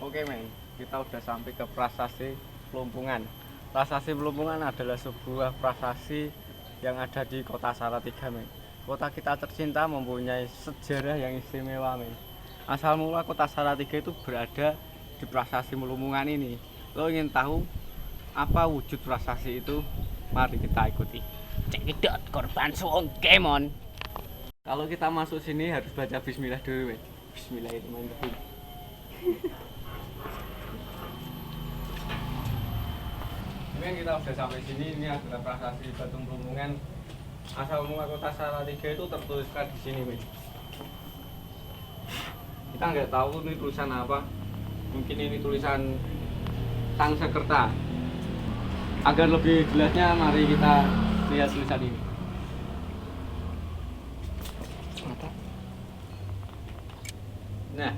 Oke men, kita udah sampai ke Prasasti Pelumpungan. Prasasti Pelumpungan adalah sebuah prasasti yang ada di Kota Salatiga men. Kota kita tercinta mempunyai sejarah yang istimewa men. Asal mula Kota Salatiga itu berada di Prasasti Pelumpungan ini. Lo ingin tahu apa wujud prasasti itu? Mari kita ikuti. Cekidot korban suong kemon. Kalau kita masuk sini harus baca bismillah dulu men. Bismillahirrahmanirrahim. Kemudian kita sudah sampai sini, ini adalah prasasti Batu Pelumpungan. Asal mula Kota Salatiga itu tertuliskan di sini, men. Kita nggak tahu ini tulisan apa. Mungkin ini tulisan Sangsekerta. Agar lebih jelasnya, mari kita lihat tulisan ini. Nah,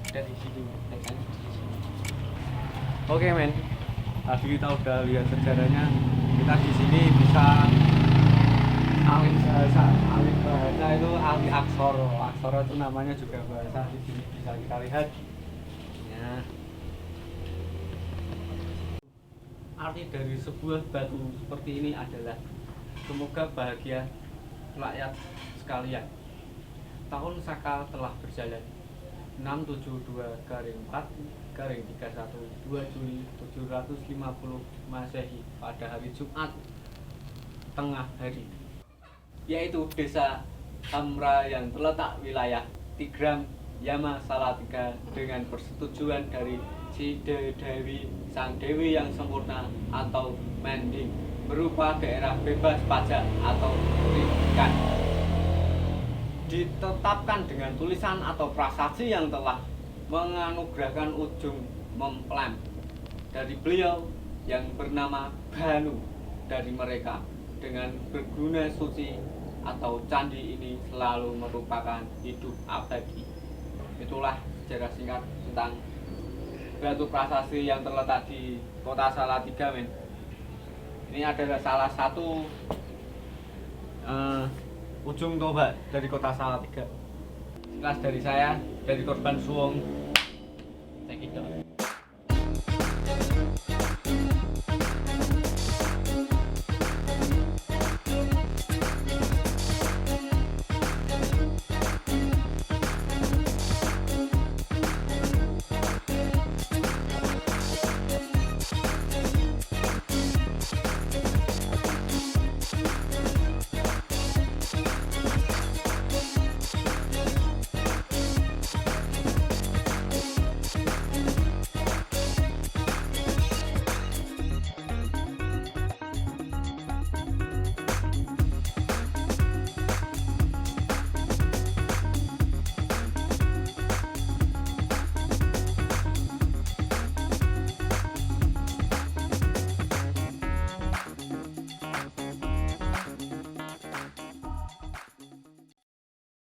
dari sini, tekannya di sini. Oke men, tadi kita udah lihat sejarahnya. Kita di sini bisa alih bahasa itu alih aksara. Aksara itu namanya juga bahasa. Di sini bisa kita lihat. Ya. Arti dari sebuah batu seperti ini adalah semoga bahagia rakyat sekalian. Tahun Saka telah berjalan 672-4-31 2 Juli 750 Masehi pada hari Jumat tengah hari, yaitu desa Hamra yang terletak wilayah Tigram Yama Salatiga dengan persetujuan dari si Dewi Sang Dewi yang sempurna atau Mending berupa daerah bebas pajak atau rikan, ditetapkan dengan tulisan atau prasasti yang telah menganugerahkan ujung mempelem dari beliau yang bernama Banu dari mereka. Dengan berguna suci atau candi ini selalu merupakan hidup abadi. Itulah sejarah singkat tentang batu prasasti yang terletak di Kota Salatiga men. Ini adalah salah satu ujung tombak dari Kota Salatiga. Sekilas dari saya, dari korban Suwong. Cekidot.